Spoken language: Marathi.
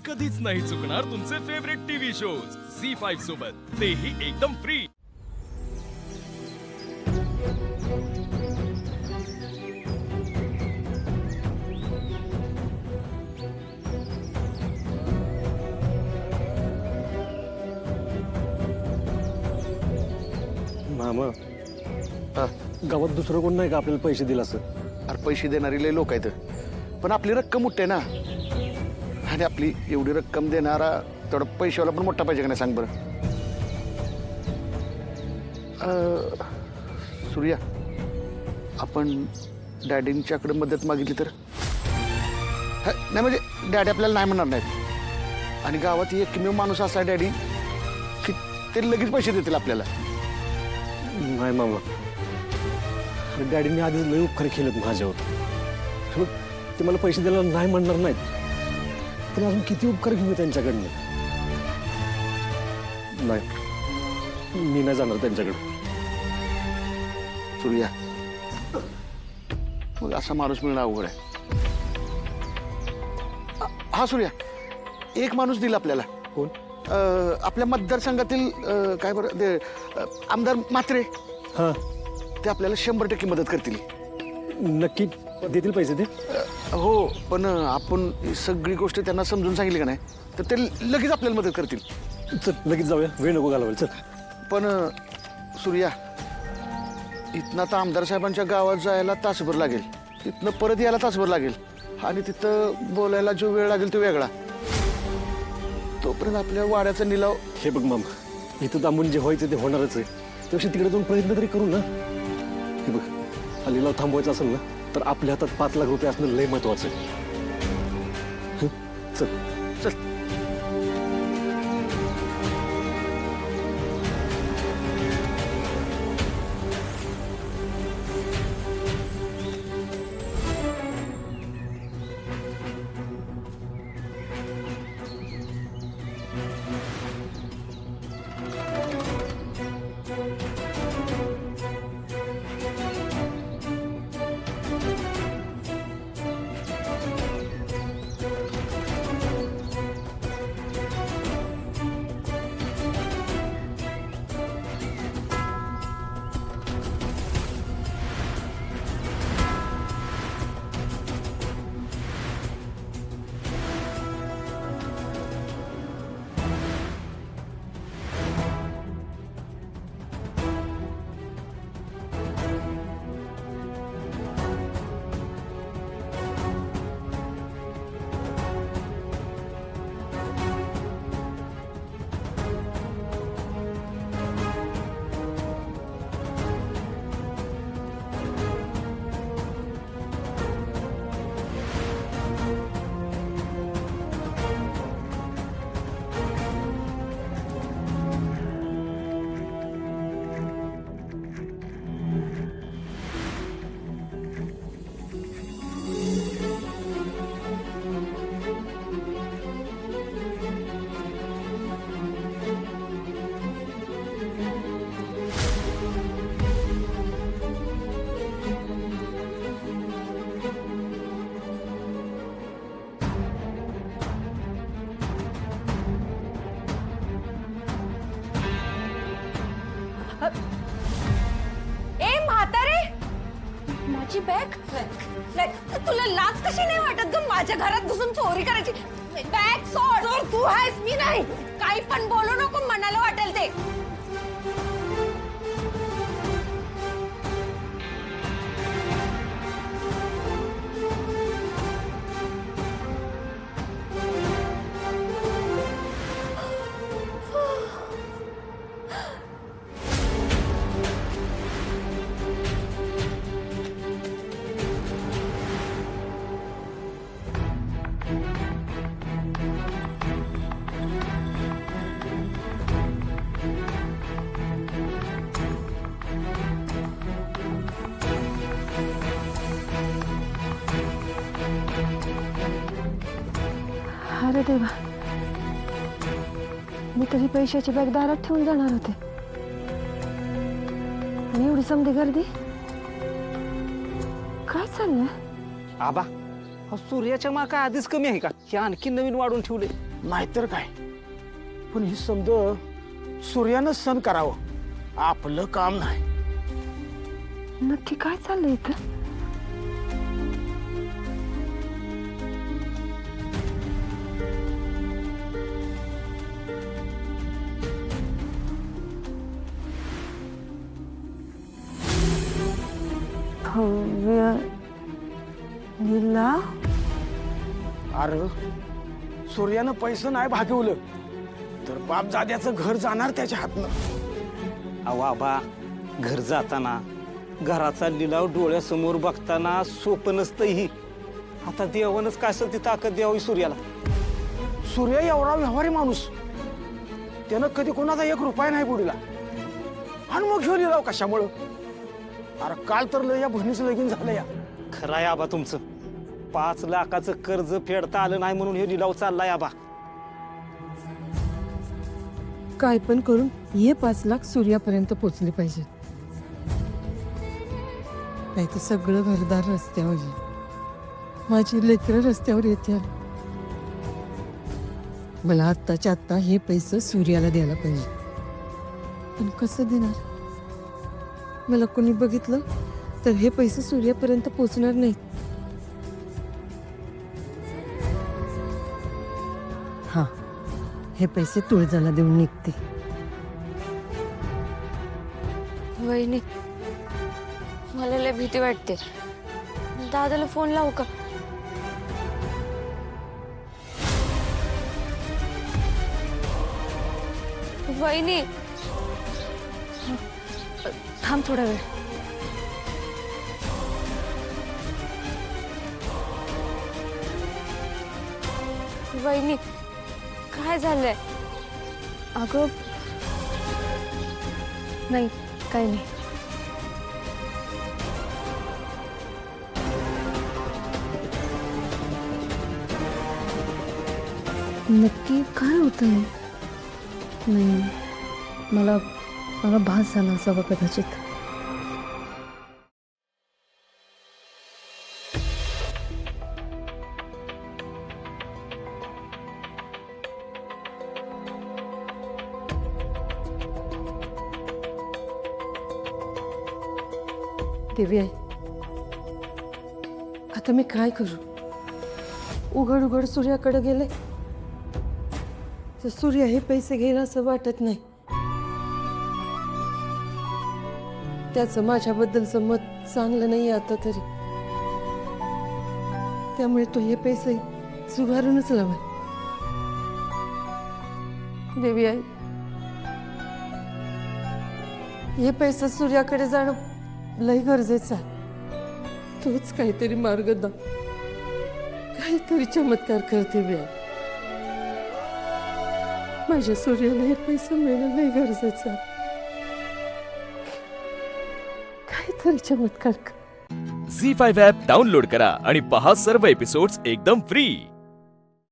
कधीच नाही चुकणार तुमचे फेवरेट टीव्ही शोज झी5 सोबत, तेही एकदम फ्री। मामा गावात दुसरं कोण नाही का आपल्याला पैसे दिला असं? अरे पैसे देणारी लय लोक आहेत, पण आपली रक्कम मोठी आहे ना, आणि आपली एवढी रक्कम देणारा तेवढा पैशावाला पण मोठा पाहिजे का नाही सांग बरं? सूर्या, आपण डॅडींच्याकडे मदत मागितली तर? नाही म्हणजे डॅडी आपल्याला नाही म्हणणार नाहीत, आणि गावात एकमेव माणूस असा आहे डॅडी की ते लगेच पैसे देतील आपल्याला। नाही मामा, डॅडीने आधीच लय उपकार केलेत माझ्यावर। बघ, ते मला पैसे द्यायला नाही म्हणणार नाहीत, पण अजून किती उपकार घेऊ त्यांच्याकडनं? नाही, मी नाही जाणार त्यांच्याकडे। सूर्या, मग असा माणूस मिळणं अवघड आहे। हा सूर्या, एक माणूस दिला आपल्याला। कोण? आपल्या मतदारसंघातील काय बरं ते आमदार म्हात्रे। हां, ते आपल्याला 100% मदत करतील। नक्की देतील पैसे ते? हो, पण आपण सगळी गोष्ट त्यांना समजून सांगितली का नाही तर ते लगेच आपल्याला मदत करतील। चल लगेच जाऊया, वेळ नको घालवायला, चल। पण सूर्या, इथनं आता आमदार साहेबांच्या गावात जायला तासभर लागेल, तिथनं परत यायला तासभर लागेल, आणि तिथं बोलायला जो वेळ लागेल तो वेगळा। तोपर्यंत आपल्या वाड्याचा निलाव। हे बघ मामा, इथं थांबून जे व्हायचं ते होणारच आहे, त्यापेक्षा तिकडे जाऊन प्रयत्न तरी करू ना। हे बघ, हा लिलाव थांबवायचा असेल ना तर आपल्या हातात 5 लाख रुपये असणं लय महत्वाचं आहे। चल चल। ए म्हातारे, माझी बॅग? तुला लाज कशी नाही वाटत ग माझ्या घरात घुसून चोरी करायची? बॅग सोड। तू आहेस, मी नाही। काही पण बोलू नको, मनाला वाटेल ते। अरे देवा, मी तरी पैशाची बॅग दारात ठेवून जाणार होते, आणि एवढी समधी गर्दी काय चाललंय? आबा, सूर्याच्या माका आधीच कमी आहे का? हे आणखी नवीन वाढून ठेवले। नाहीतर काय. पण ही समज सूर्यानं सण करावं आपलं काम नाही. नक्की काय चाललंय इथं? भव्य लिलाव? अरे सूर्यानं पैसे नाही भागवलं तर बाप जाद्याचं घर जाणार त्याच्या हातनं. अहो आबा, घर जाताना घराचा लिलाव डोळ्यासमोर बघताना सोपं नसतं ही. आता देवानच काय असेल ती ताकद द्यावी सूर्याला. सूर्य एवढा व्यवहारी माणूस, त्यानं कधी कोणाचा 1 रुपया नाही बुडीला. आणि मग घेऊन लिलाव कशामुळं? अरे काल तर या बहिणीचं लगीन झालं या. खरं आहे आबा तुमचं. 5 लाखाचं कर्ज फेडता आलं नाही म्हणून हे लिलाव चाललाय आबा. काय पण करून हे 5 लाख सूर्यापर्यंत पोचले पाहिजे. नाही तर सगळं घरदार रस्त्यावर येईल. माझी लेकरं रस्त्यावर येतील. मला आत्ताच्या आत्ता हे पैसे सूर्याला द्यायला पाहिजे. पण कसं देणार? मला कोणी बघितलं तर हे पैसे सूर्यापर्यंत पोचणार नाहीत. हा, हे पैसे तुळजाला देऊन निघते. वहिनी, मला लय भीती वाटते. दादाला फोन लावू का? वहिनी, थांब थोडा वेळ. वहिनी, काय झालंय? अगं नाही, काय नाही. नक्की काय होतंय? नाही, मला भास झाला असावा कदाचित. देवी आहे, आता मी काय करू? उघड उघड सूर्याकडे गेले तर सूर्य हे पैसे घेईल असं वाटत नाही. त्याचं माझ्याबद्दलचं मत चांगलं नाही आता तरी. त्यामुळे तो हे पैसे सुधारूनच लावा. देवी आहे, हे पैसे सूर्याकडे जाणं लय गरजेचं आहे. तूच काहीतरी मार्ग दाव, काहीतरी चमत्कार करते बे. माझ्या सूर्याला हे पैसे मिळणं लय गरजेचं आहे. काहीतरी चमत्कार कर. झी5 ॲप डाउनलोड करा आणि पहा सर्व एपिसोड्स एकदम फ्री.